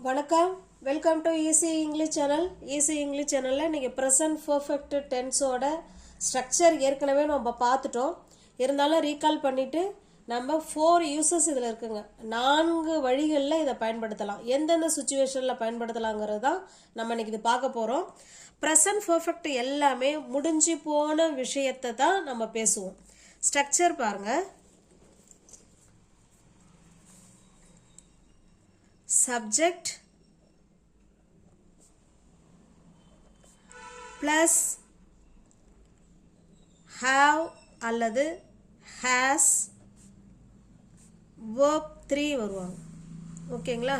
வணக்கம், welcome to easy English channel. Easy English சேனலில் இன்றைக்கி ப்ரெசன்ட் பர்ஃபெக்ட் டென்ஸோட ஸ்ட்ரக்சர் ஏற்கனவே நம்ம பார்த்துட்டோம். இருந்தாலும் ரீகால் பண்ணிவிட்டு நம்ம 4 யூசஸ் இதில் இருக்குங்க. 4 வழிகளில் இதை பயன்படுத்தலாம். எந்தெந்த சுச்சுவேஷனில் பயன்படுத்தலாங்கிறது தான் நம்ம இன்றைக்கி இது பார்க்க போகிறோம். ப்ரெசன்ட் பர்ஃபெக்ட் எல்லாமே முடிஞ்சு போன விஷயத்தை தான் நம்ம பேசுவோம். ஸ்ட்ரக்சர் பாருங்கள். Subject plus have அல்லது has verb 3 வருவாங்க. ஓகேங்களா?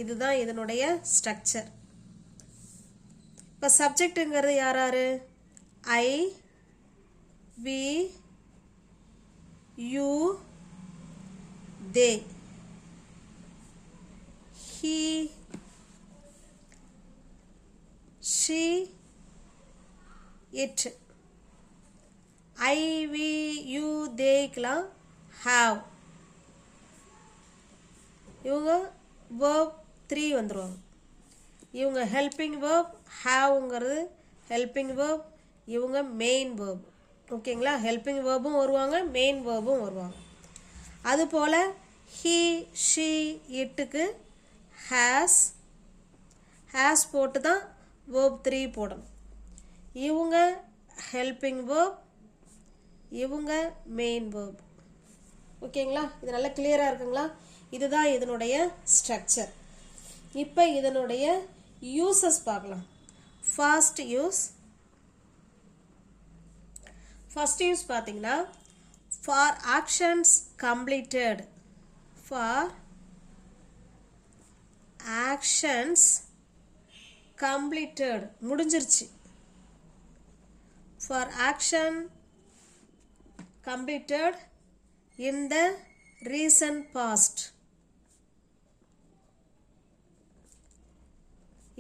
இதுதான் இதனுடைய ஸ்ட்ரக்சர். இப்போ சப்ஜெக்ட்டுங்கிறது யாராரு? I, we, you, they. He, she, it. I, we, you, they க்குலாம் have. இவங்க verb 3 வந்துருவாங்க. இவங்க helping verb, haveங்கிறது helping verb, இவங்க main verb. ஓகேங்களா? helping verbும் வருவாங்க, main verbும் வருவாங்க. அதுபோல் he, she, itக்கு has போட்டு தான் verb 3 போடணும். இவங்க helping verb, இவங்க main verb. ஓகேங்களா? இது நல்லா கிளியராக இருக்குங்களா? இதுதான் இதனுடைய ஸ்ட்ரக்சர். இப்போ இதனுடைய யூசஸ் பார்க்கலாம். ஃபர்ஸ்ட் யூஸ் பார்த்தீங்கன்னா for actions completed. For actions completed முடிஞ்சிருச்சு. for action completed in the recent past.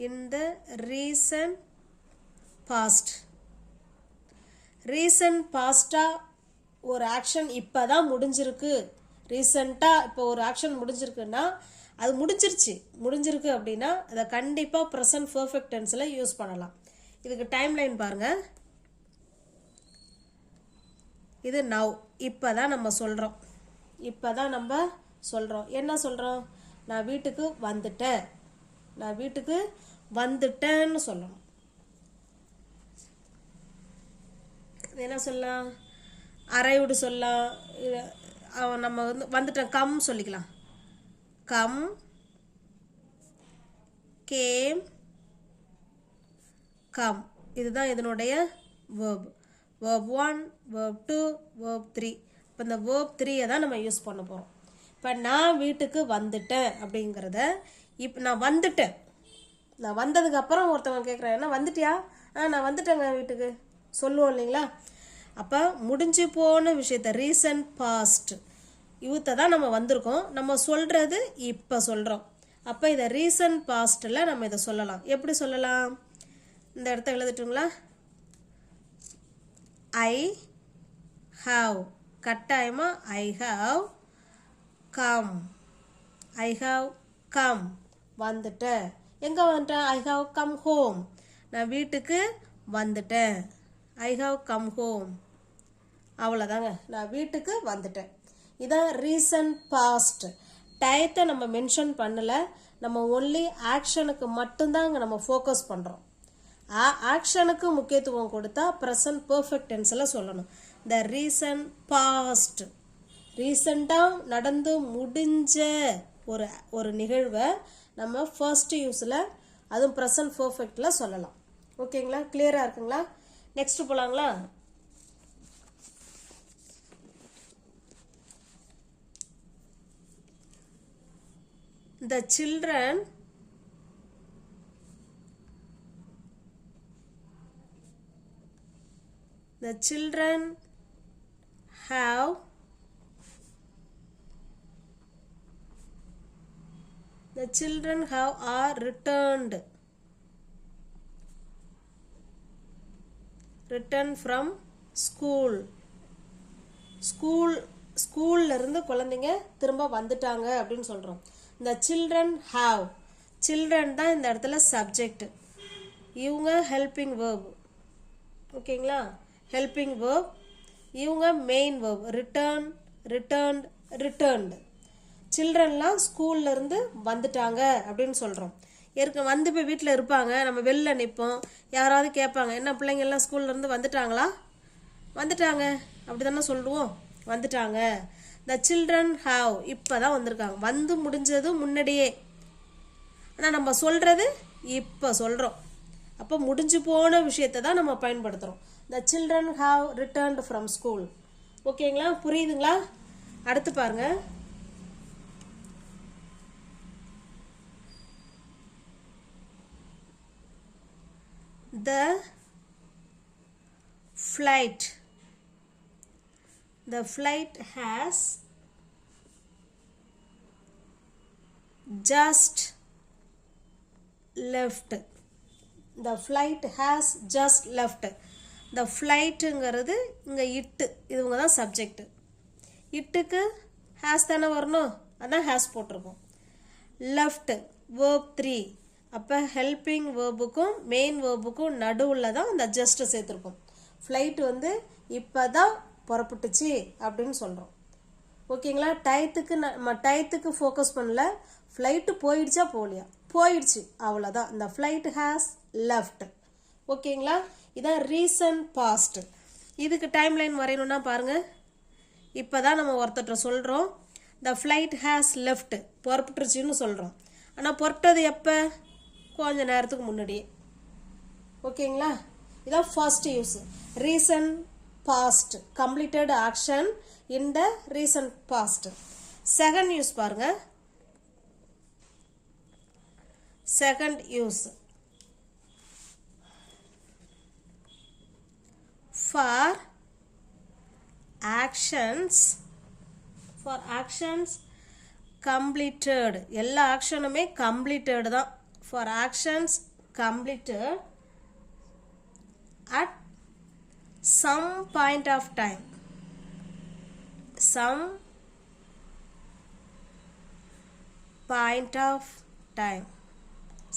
in the recent past. recent past ஒரு ஆக்ஷன் இப்போ தான் முடிஞ்சிருக்கு. ரீசெண்டாக இப்போ ஒரு ஆக்ஷன் முடிஞ்சிருக்குன்னா அது முடிஞ்சிருக்கு அப்படின்னா அதை கண்டிப்பாக ப்ரெசன்ட் பர்ஃபெக்ட் டென்ஸில் யூஸ் பண்ணலாம். இதுக்கு டைம் லைன் பாருங்கள். இது நவ், இப்போ தான் நம்ம சொல்கிறோம். என்ன சொல்கிறோம்? நான் வீட்டுக்கு வந்துட்டேன்னு சொல்லணும். என்ன சொல்லலாம்? அரைவுடு சொல்லலாம். நம்ம வந்துட்டேன் கம் சொல்லிக்கலாம். come, came, come. இதுதான் இதனுடைய verb. verb 1, verb 2, verb 3. இப்போ இந்த verb 3 தான் நம்ம யூஸ் பண்ண போகிறோம். இப்போ நான் வீட்டுக்கு வந்துட்டேன் அப்படிங்கிறத இப்போ நான் வந்ததுக்கப்புறம் ஒருத்தவங்க கேட்குறேன், என்ன வந்துட்டியா? நான் வந்துட்டேங்க வீட்டுக்கு சொல்லுவோம் இல்லைங்களா? அப்போ முடிஞ்சு போன விஷயத்த ரீசன்ட் பாஸ்ட் யூத்தை தான் நம்ம வந்திருக்கோம். நம்ம சொல்கிறது இப்போ சொல்கிறோம். அப்போ இதை ரீசன்ட் பாஸ்ட்டில் நம்ம இதை சொல்லலாம். எப்படி சொல்லலாம்? இந்த இடத்த எழுதிட்டுங்களா? ஐ ஹாவ், கட்டாயமாக ஐ ஹாவ் கம், வந்துட்டேன். எங்கே வந்துட்டேன்? ஐ ஹாவ் கம் ஹோம், நான் வீட்டுக்கு வந்துட்டேன். ஐ ஹாவ் கம் ஹோம், அவ்வளோதாங்க, நான் வீட்டுக்கு வந்துட்டேன். இதான் ரீசன்ட் பாஸ்ட். டயத்தை நம்ம மென்ஷன் பண்ணலை, நம்ம ஒன்லி ஆக்ஷனுக்கு மட்டும்தாங்க நம்ம ஃபோக்கஸ் பண்ணுறோம். ஆக்ஷனுக்கு முக்கியத்துவம் கொடுத்தா ப்ரெசன்ட் பர்ஃபெக்ட் டென்ஸில் சொல்லணும். த ரீசன்ட் பாஸ்ட், ரீசண்டாக நடந்து முடிஞ்ச ஒரு நிகழ்வை நம்ம ஃபர்ஸ்ட் யூஸில் அதுவும் ப்ரெசன்ட் பர்ஃபெக்டில் சொல்லலாம். ஓகேங்களா? கிளியராக இருக்குங்களா? Next போகலாங்களா? The children have are returned from school. ஸ்கூல்ல இருந்து குழந்தைங்க திரும்ப வந்துட்டாங்க அப்படின்னு சொல்றோம். The children have, சில்ட்ரன் தான் இந்த இடத்துல சப்ஜெக்ட், இவங்க ஹெல்பிங் வேர்ப். ஓகேங்களா, ஹெல்பிங் வேர்ப். இவங்க main verb, return, returned, returned. சில்ட்ரன்லாம் ஸ்கூல்லேருந்து வந்துட்டாங்க அப்படின்னு சொல்கிறோம். வந்து இப்போ வீட்டில் இருப்பாங்க, நம்ம வெளில நிற்போம், யாராவது கேட்பாங்க, என்ன பிள்ளைங்கள்லாம் ஸ்கூல்லேருந்து வந்துட்டாங்களா? வந்துட்டாங்க அப்படி தானே சொல்லுவோம், வந்துட்டாங்க. த சில்ட்ரன் ஹாவ், இப்போ தான் வந்திருக்காங்க. வந்து முடிஞ்சது முன்னாடியே, ஆனால் நம்ம சொல்கிறது இப்போ சொல்கிறோம். அப்போ முடிஞ்சு போன விஷயத்தை தான் நம்ம பயன்படுத்துகிறோம். The children have returned from school. ஓகேங்களா, புரியுதுங்களா? அடுத்து பாருங்க, the flight has just left. the flight has just left. the flightங்கிறது இங்கே இட்டு, இதுவங்க தான் சப்ஜெக்ட். இட்டுக்கு ஹேஸ் தானே வரணும், அதான் ஹேஸ் போட்டிருக்கோம். லெஃப்ட் verb 3, அப்போ ஹெல்பிங் வேர்புக்கும் மெயின் வேர்புக்கும் நடுவில் தான் அந்த ஜஸ்ட் சேர்த்துருக்கோம். ஃப்ளைட் வந்து இப்போ தான் புறப்பட்டுச்சு அப்படின்னு சொல்கிறோம். ஓகேங்களா, டயத்துக்கு ஃபோக்கஸ் பண்ணல, ஃப்ளைட்டு போயிடுச்சா போகலையா, போயிடுச்சு, அவ்வளோதான். இந்த ஃப்ளைட் ஹேஸ் லெஃப்ட். ஓகேங்களா, இதான் ரீசன்ட் பாஸ்ட். இதுக்கு டைம் லைன் வரையணும்னா பாருங்கள், இப்போ தான் நம்ம ஒருத்தர் சொல்கிறோம் த ஃப்ளைட் ஹேஸ் லெஃப்ட், புறப்பட்டுருச்சுன்னு சொல்கிறோம். ஆனால் புறப்பட்டது எப்போ? கொஞ்ச நேரத்துக்கு முன்னாடியே. ஓகேங்களா, இதான் first use. Recent past, completed action in the recent past. Second use பாருங்க, second use for actions, completed. எல்லா ஆக்ஷனுமே completed தான். for actions completed at some point of time,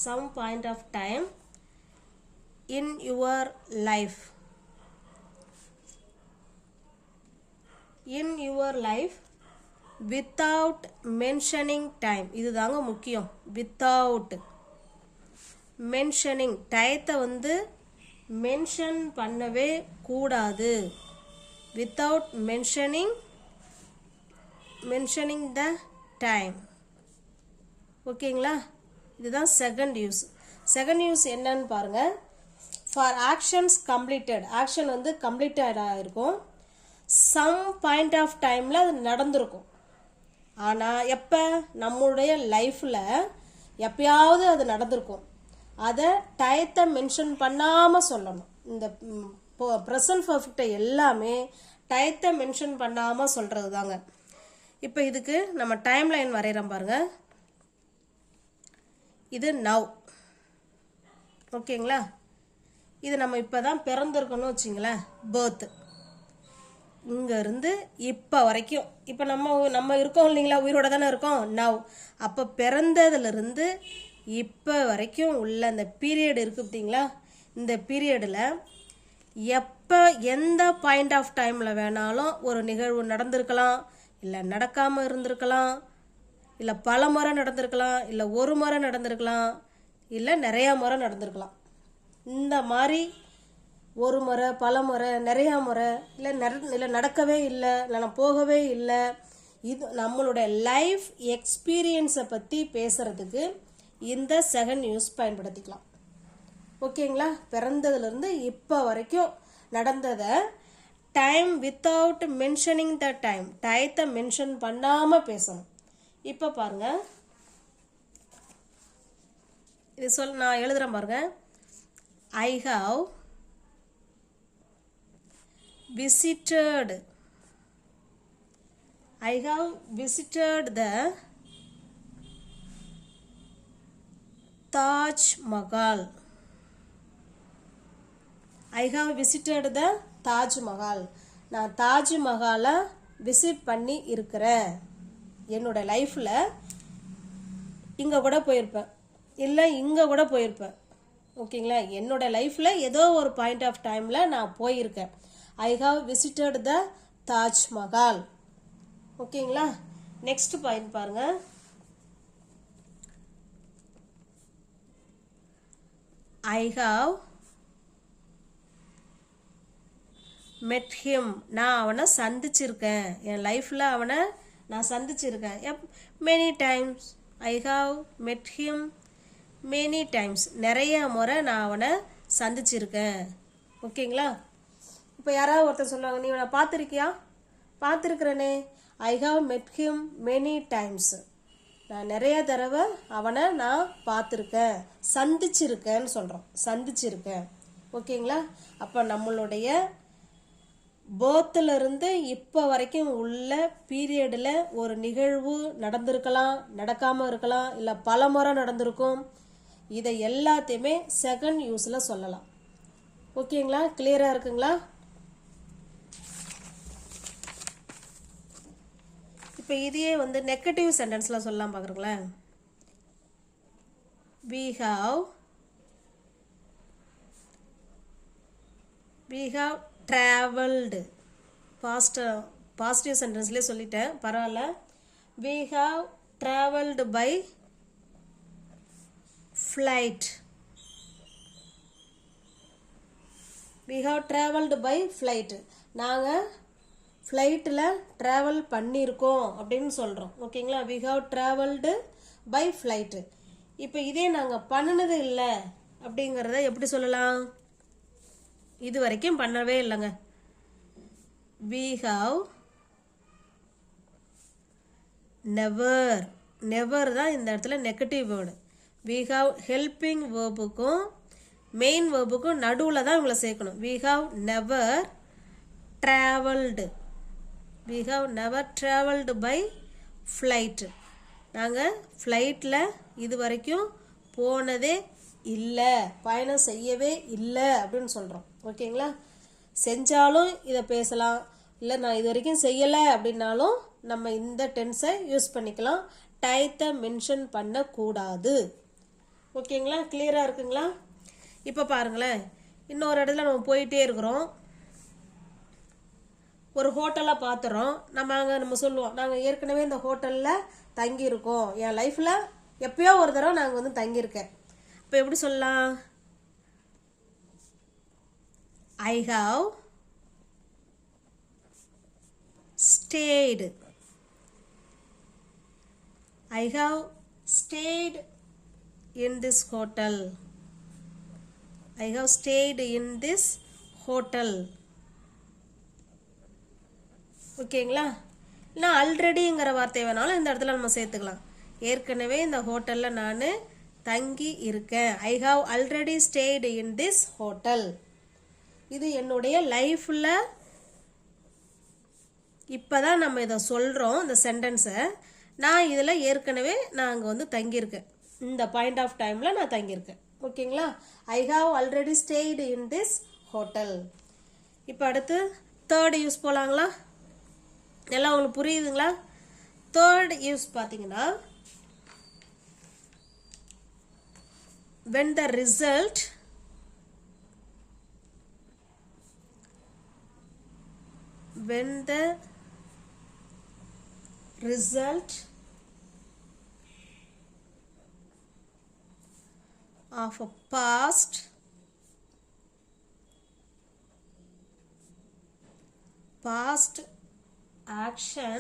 some point of time in your life, without mentioning time. இதுதாங்க முக்கியம், without mentioning. டயத்தை வந்து mention பண்ணவே கூடாது. without mentioning the time. ஓகேங்களா, இதுதான் செகண்ட் யூஸ். செகண்ட் யூஸ் என்னன்னு பாருங்க, ஃபார் ஆக்ஷன்ஸ் கம்ப்ளீட்டட், ஆக்ஷன் வந்து கம்ப்ளீட்டடாக இருக்கும், சம் பாயிண்ட் ஆஃப் டைமில் அது நடந்திருக்கும். ஆனால் எப்போ? நம்மளுடைய லைஃப்பில் எப்பயாவது அது நடந்திருக்கும். அதை டயத்தை மென்ஷன் பண்ணாமல் சொல்லணும். இந்த ப்ரெசன்ட் பர்ஃபெக்டை எல்லாமே டயத்தை மென்ஷன் பண்ணாமல் சொல்கிறது தாங்க. இப்போ இதுக்கு நம்ம டைம் லைன் வரைகிறோம் பாருங்க. இது நவ். ஓகேங்களா, இது நம்ம இப்போ தான் பிறந்திருக்கணும் வச்சிங்களேன், பேர்த்து. இங்கேருந்து இப்போ வரைக்கும், இப்போ நம்ம இருக்கோம் இல்லைங்களா, உயிரோட தானே இருக்கோம் நவ். அப்போ பிறந்ததுலேருந்து இப்போ வரைக்கும் உள்ள அந்த பீரியட் இருக்குது பார்த்தீங்களா, இந்த பீரியடில் எப்போ எந்த பாயிண்ட் ஆஃப் டைமில் வேணாலும் ஒரு நிகழ்வு நடந்திருக்கலாம், இல்லை நடக்காமல் இருந்திருக்கலாம், இல்லை பல முறை நடந்திருக்கலாம், இல்லை ஒரு முறை நடந்திருக்கலாம், இல்லை நிறையா முறை நடந்திருக்கலாம். இந்த மாதிரி ஒரு முறை, பல முறை, நிறையா முறை, இல்லை நடக்கவே இல்லை, இல்லை நான் போகவே இல்லை, இது நம்மளுடைய லைஃப் எக்ஸ்பீரியன்ஸை பற்றி பேசுகிறதுக்கு இந்த செகண்ட் யூஸ் பயன்படுத்திக்கலாம். ஓகேங்களா, பிறந்ததுலேருந்து இப்போ வரைக்கும் நடந்ததை time without mentioning the time, டயத்தை மென்ஷன் பண்ணாமல் பேசணும். இப்போ பாருங்க, இது நான் எழுதுகிறேன் பாருங்க. I have visited the Taj Mahal. I have visited the Taj Mahal. நான் தாஜ் மஹாலை விசிட் பண்ணி இருக்கிறேன். என்னோட லைஃப்பில் இங்கே கூட போயிருப்பேன். இல்லை இங்கே கூட போயிருப்பேன். ஓகேங்களா, என்னோட லைஃப்பில் ஏதோ ஒரு பாயிண்ட் ஆஃப் டைமில் நான் போயிருக்கேன். I have visited the Taj Mahal. ஓகேங்களா, நெக்ஸ்ட் பாயிண்ட் பாருங்க. I have met him. நான் அவனை சந்திச்சிருக்கேன். என் லைஃப்பில் அவனை நான் சந்திச்சிருக்கேன். Many times. I have met him many times. நிறைய முறை நான் அவனை சந்திச்சிருக்கேன். ஓகேங்களா, இப்போ யாராவது ஒருத்தர் சொல்லுவாங்க, நீ அவனை பார்த்துருக்கியா? பார்த்துருக்குறேனே. I have met him many times. நான் நிறைய தடவை அவனை நான் பார்த்துருக்கேன், சந்திச்சிருக்கேன்னு சொல்கிறோம். சந்திச்சிருக்கேன். ஓகேங்களா, அப்போ நம்மளுடைய பேர்த்திலிருந்து இப்போ வரைக்கும் உள்ள பீரியடில் ஒரு நிகழ்வு நடந்திருக்கலாம், நடக்காமல் இருக்கலாம், இல்லை பல முறை நடந்திருக்கும். இதை எல்லாத்தையுமே செகண்ட் யூஸில் சொல்லலாம். ஓகேங்களா, கிளியராக இருக்குங்களா? இப்போ இதையே நெகட்டிவ் சென்டென்ஸில் சொல்லலாம் பார்க்குறீங்களேன். we have traveled. பாசிட்டிவ் சென்டென்ஸ்லேயே சொல்லிட்டேன், பரவாயில்ல. we have traveled by flight. we have traveled by flight. நாங்கள் ஃப்ளைட்டில் ட்ராவல் பண்ணியிருக்கோம் அப்படின்னு சொல்கிறோம். ஓகேங்களா, we have traveled by flight. இப்போ இதே நாங்கள் பண்ணினது இல்லை அப்படிங்கிறத எப்படி சொல்லலாம்? இது வரைக்கும் பண்ணவே இல்லைங்க. we have never தான் இந்த இடத்துல negative word. we have helping வேர்புக்கும் மெயின் வேர்புக்கும் நடுவில் தான் இவங்களை சேர்க்கணும். we have never traveled. we have never traveled by flight. நாங்கள் ஃப்ளைட்டில் இது வரைக்கும் போனதே இல்லை, பயணம் செய்யவே இல்லை அப்படின்னு சொல்கிறோம். ஓகேங்களா, செஞ்சாலும் இதை பேசலாம், இல்லை நான் இது வரைக்கும் செய்யலை அப்படின்னாலும் நம்ம இந்த டென்ஸை யூஸ் பண்ணிக்கலாம். டயத்தை மென்ஷன் பண்ணக்கூடாது. ஓகேங்களா, கிளியராக இருக்குங்களா? இப்போ பாருங்களேன், இன்னொரு இடத்துல நம்ம போயிட்டே இருக்கிறோம், ஒரு ஹோட்டலாக பார்த்துறோம். நம்ம சொல்லுவோம், நாங்கள் ஏற்கனவே இந்த ஹோட்டலில் தங்கியிருக்கோம், என் லைஃப்பில் எப்பயோ ஒரு தடவை நாங்கள் தங்கியிருக்கேன். இப்போ எப்படி சொல்லலாம்? I have stayed. I have stayed in this hotel. I have stayed in this hotel. ஓகேங்களா, இல்லை ஆல்ரெடிங்கிற வார்த்தை வேணாலும் இந்த இடத்துல நம்ம சேர்த்துக்கலாம். ஏற்கனவே இந்த ஹோட்டலில் நான் தங்கி இருக்கேன். I have already stayed in this hotel. இது என்னுடைய லைஃப்பில் இப்போ தான் நம்ம இதை சொல்கிறோம், இந்த சென்டென்ஸை. நான் இதில் ஏற்கனவே நான் அங்கே தங்கியிருக்கேன், இந்த பாயிண்ட் ஆஃப் டைமில் நான் தங்கியிருக்கேன். ஓகேங்களா, I have already stayed in this hotel. இப்போ அடுத்து தேர்ட் யூஸ் போகலாங்களா? எல்லாம் உங்களுக்கு புரியுதுங்களா? தேர்ட் யூஸ் பார்த்தீங்கன்னா, when the result of a past action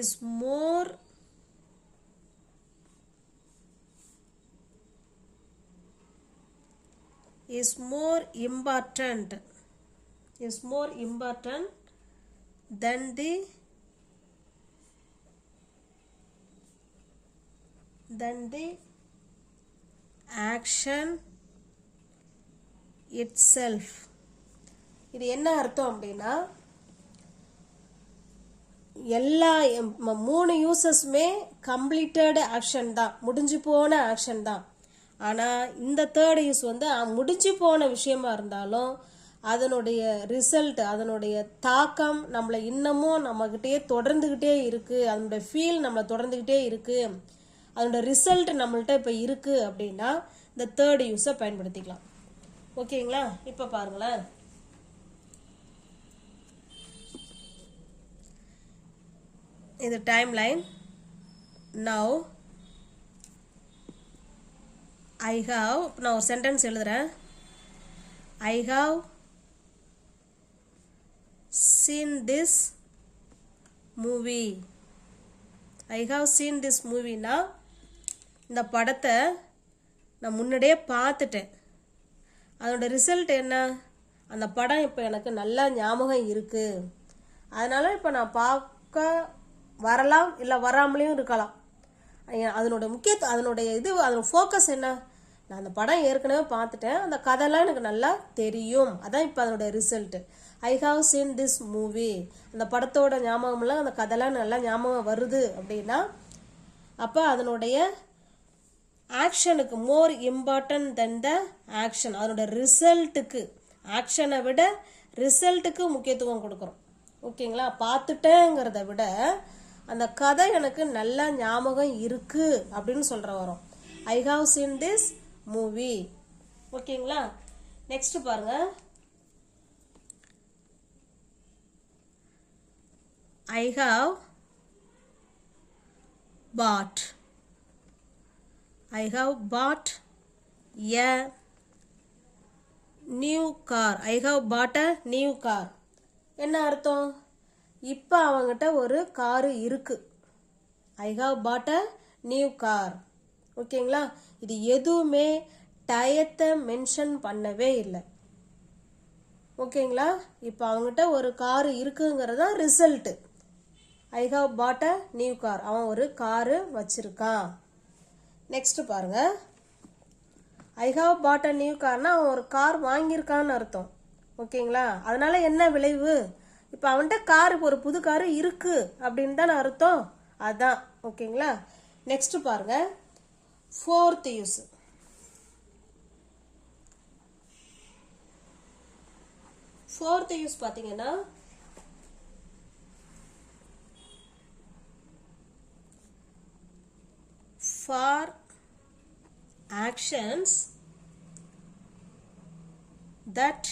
is more important than the action itself. இது என்ன அர்த்தம் அப்படின்னா, எல்லா 3 யூசஸுமே கம்ப்ளீட்டட் ஆக்ஷன் தான், முடிஞ்சு போன ஆக்ஷன் தான். ஆனால் இந்த தேர்ட் யூஸ் முடிஞ்சு போன விஷயமா இருந்தாலும் அதனுடைய ரிசல்ட், அதனுடைய தாக்கம் நம்மளை இன்னமும் நம்மக்கிட்டே தொடர்ந்துக்கிட்டே இருக்குது, அதனுடைய ஃபீல் நம்மளை தொடர்ந்துக்கிட்டே இருக்குது அதோட ரிசல்ட் நம்மள்ட்ட இப்போ இருக்குது அப்படின்னா இந்த தேர்ட் யூஸை பயன்படுத்திக்கலாம். ஓகேங்களா? இப்போ பாருங்களேன், இந்த time line. Now I have, நான் ஒரு சென்டென்ஸ் எழுதுகிறேன். I have seen this movie. I have seen this movie னா இந்த படத்தை நான் முன்னாடியே பார்த்துட்டேன். அதோட ரிசல்ட் என்ன? அந்த படம் இப்போ எனக்கு நல்லா ஞாபகம் இருக்குது. அதனால் இப்போ நான் பார்க்க வரலாம், இல்லை வராமலேயும் இருக்கலாம். அதனோட முக்கியத்துவம், அதனோட ஃபோக்கஸ் என்ன? நான் அந்த படம் ஏற்கனவே பார்த்துட்டேன், அந்த கதைலாம் எனக்கு நல்லா தெரியும். அதான் இப்போ அதனோட result. I have seen this movie, அந்த படத்தோட ஞாபகம்லாம் அந்த கதைலாம் நல்லா ஞாபகம் வருது அப்படின்னா அப்போ அதனுடைய ஆக்ஷனுக்கு more important then the action, அதனோட ரிசல்ட்டுக்கு, ஆக்ஷனை விட ரிசல்ட்டுக்கு முக்கியத்துவம் கொடுக்குறோம். ஓகேங்களா? பார்த்துட்டேங்கிறத விட அந்த கதை எனக்கு நல்லா ஞாபகம் இருக்கு அப்படின்னு சொல்கிற வரும். I have seen this movie. ஓகேங்களா? நெக்ஸ்ட் பாருங்க, I have bought. I have bought a new car. I have bought a new car. என்ன அர்த்தம்? இப்போ அவங்ககிட்ட ஒரு காரு இருக்கு. I have bought a new car. ஓகேங்களா? இது எதுவுமே டயத்தை மென்ஷன் பண்ணவே இல்லை. ஓகேங்களா? இப்போ அவங்ககிட்ட ஒரு காரு இருக்குங்கிறதா result. I have bought a new car, அவன் ஒரு காரு வச்சிருக்கான். நெக்ஸ்ட் பாருங்க, I have bought a new கார்னா அவன் ஒரு கார் வாங்கியிருக்கான்னு அர்த்தம். ஓகேங்களா? அதனால என்ன விளைவு? இப்போ அவன்கிட்ட கார், ஒரு புது காரு இருக்கு அப்படின்னு தானே அர்த்தம். அதான். ஓகேங்களா? நெக்ஸ்ட் பாருங்க, ஃபோர்த் யூஸ். ஃபோர்த் யூஸ் பார்த்தீங்கன்னா for actions that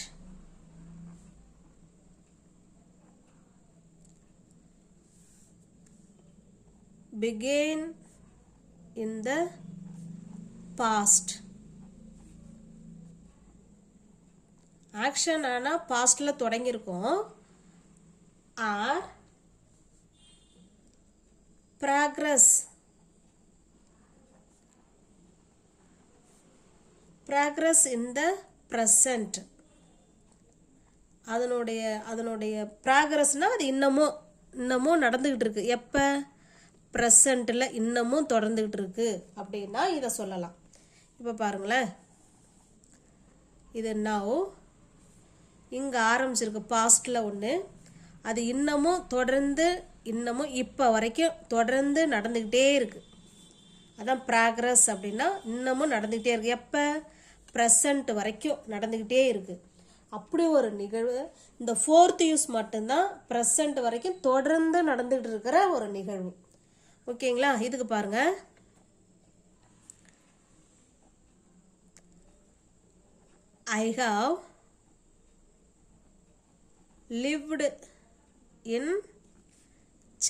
began in the past. Action ஆனால் பாஸ்டில் தொடங்கியிருக்கோம். Or progress in the present. அதனுடைய ப்ராக்ரஸ்னால் அது இன்னமும் நடந்துக்கிட்டு இருக்கு. எப்போ? ப்ரெசண்ட்டில் இன்னமும் தொடர்ந்துக்கிட்டு இருக்கு அப்படின்னா இதை சொல்லலாம். இப்போ பாருங்களேன், இது நவ் இங்கே ஆரம்பிச்சிருக்கு பாஸ்டில் ஒன்று, அது இன்னமும் இப்போ வரைக்கும் தொடர்ந்து நடந்துக்கிட்டே இருக்குது. அதான் ப்ராக்ரஸ் அப்படின்னா இன்னமும் நடந்துக்கிட்டே இருக்குது. எப்போ? ப்ரெசண்ட் வரைக்கும் நடந்துக்கிட்டே இருக்குது. அப்படி ஒரு நிகழ்வு இந்த ஃபோர்த் யூஸ் மட்டும்தான் ப்ரெசண்ட் வரைக்கும் தொடர்ந்து நடந்துகிட்டு இருக்கிற ஒரு நிகழ்வு. ஓகேங்களா? இதுக்கு பாருங்க, I have lived in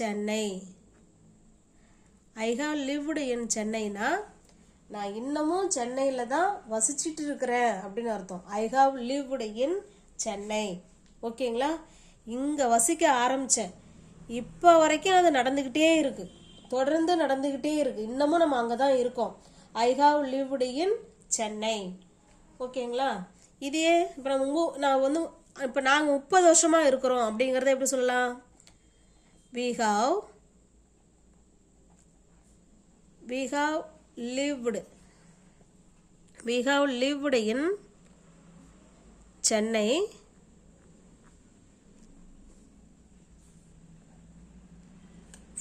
Chennai. I have lived in சென்னைனா நான் இன்னமும் சென்னையில் தான் வசிச்சுட்டு இருக்கிறேன் அப்படின்னு அர்த்தம். I have lived in Chennai. ஓகேங்களா? இங்கே வசிக்க ஆரம்பித்தேன், இப்போ வரைக்கும் அது நடந்துக்கிட்டே இருக்குது, தொடர்ந்து நடந்துக்கிட்டே இருக்குது, இன்னமும் நம்ம அங்கே தான் இருக்கோம். ஐ ஹாவ் லிவ்டு இன் சென்னை. ஓகேங்களா? இதே இப்போ இப்போ நாங்கள் 30 வருஷமாக இருக்கிறோம் அப்படிங்கிறத எப்படி சொல்லலாம்? we have lived in Chennai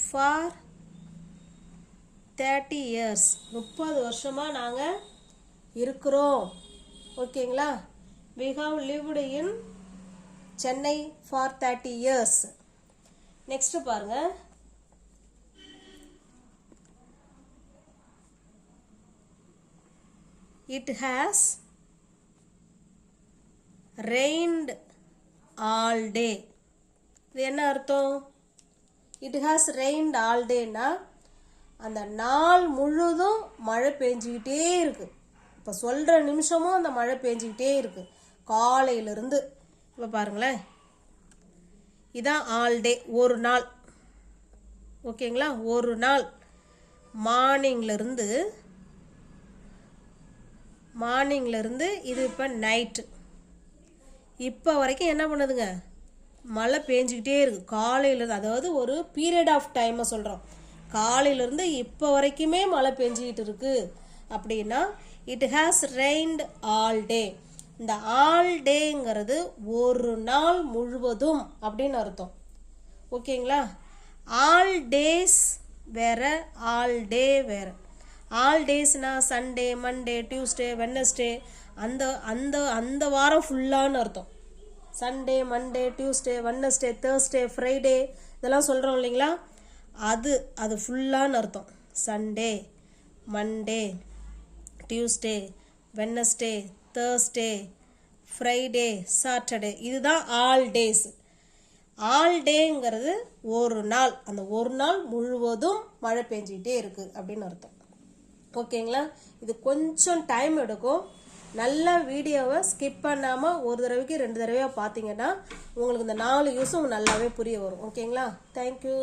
for 30 years. 30 வருஷமாக நாங்கள் இருக்கிறோம். ஓகேங்களா? we have lived in Chennai for 30 years. Next பாருங்க, it has rained all day. இது என்ன அர்த்தம்? இட் ஹாஸ் ரெயின்ட் ஆல் டேன்னா அந்த நாள் முழுதும் மழை பெஞ்சிக்கிட்டே இருக்கு. இப்போ சொல்கிற நிமிஷமும் அந்த மழை பெஞ்சிக்கிட்டே இருக்கு காலையிலிருந்து. இப்போ பாருங்களேன், இதான் ஆல் டே, ஒரு நாள். ஓகேங்களா? ஒரு நாள் மார்னிங்லேருந்து இது இப்போ நைட்டு இப்போ வரைக்கும் என்ன பண்ணுதுங்க? மழை பெஞ்சிக்கிட்டே இருக்குது காலையிலேருந்து. அதாவது ஒரு பீரியட் ஆஃப் டைமை சொல்கிறோம். காலையிலேருந்து இப்போ வரைக்குமே மழை பெஞ்சிக்கிட்டு இருக்கு அப்படின்னா it has rained all day. இந்த ஆல் டேங்கிறது ஒரு நாள் முழுவதும் அப்படின்னு அர்த்தம். ஓகேங்களா? ஆல் டேஸ் வேற, ஆல் டே வேற. ஆல் டேஸ்னா சண்டே, மண்டே, டியூஸ்டே, வெட்னஸ்டே, அந்த அந்த அந்த வாரம் ஃபுல்லான்னு அர்த்தம். Sunday, Monday, Tuesday, Wednesday, Thursday, Friday இதெல்லாம் சொல்கிறோம் இல்லைங்களா? அது ஃபுல்லான்னு அர்த்தம். Sunday, Monday, Tuesday, Wednesday, Thursday, Friday, Saturday, இதுதான் ஆல் டேஸ். ஆல் டேங்கிறது ஒரு நாள், அந்த ஒரு நாள் முழுவதும் மழை பெஞ்சிக்கிட்டே இருக்குது அப்படின்னு அர்த்தம். ஓகேங்களா? இது கொஞ்சம் டைம் எடுக்கும். நல்ல வீடியோவை ஸ்கிப் பண்ணாமல் ஒரு தடவைக்கு 2 தடவையாக பார்த்தீங்கன்னா உங்களுக்கு இந்த 4 யூஸும் நல்லாவே புரிய வரும். ஓகேங்களா? தேங்க்யூ.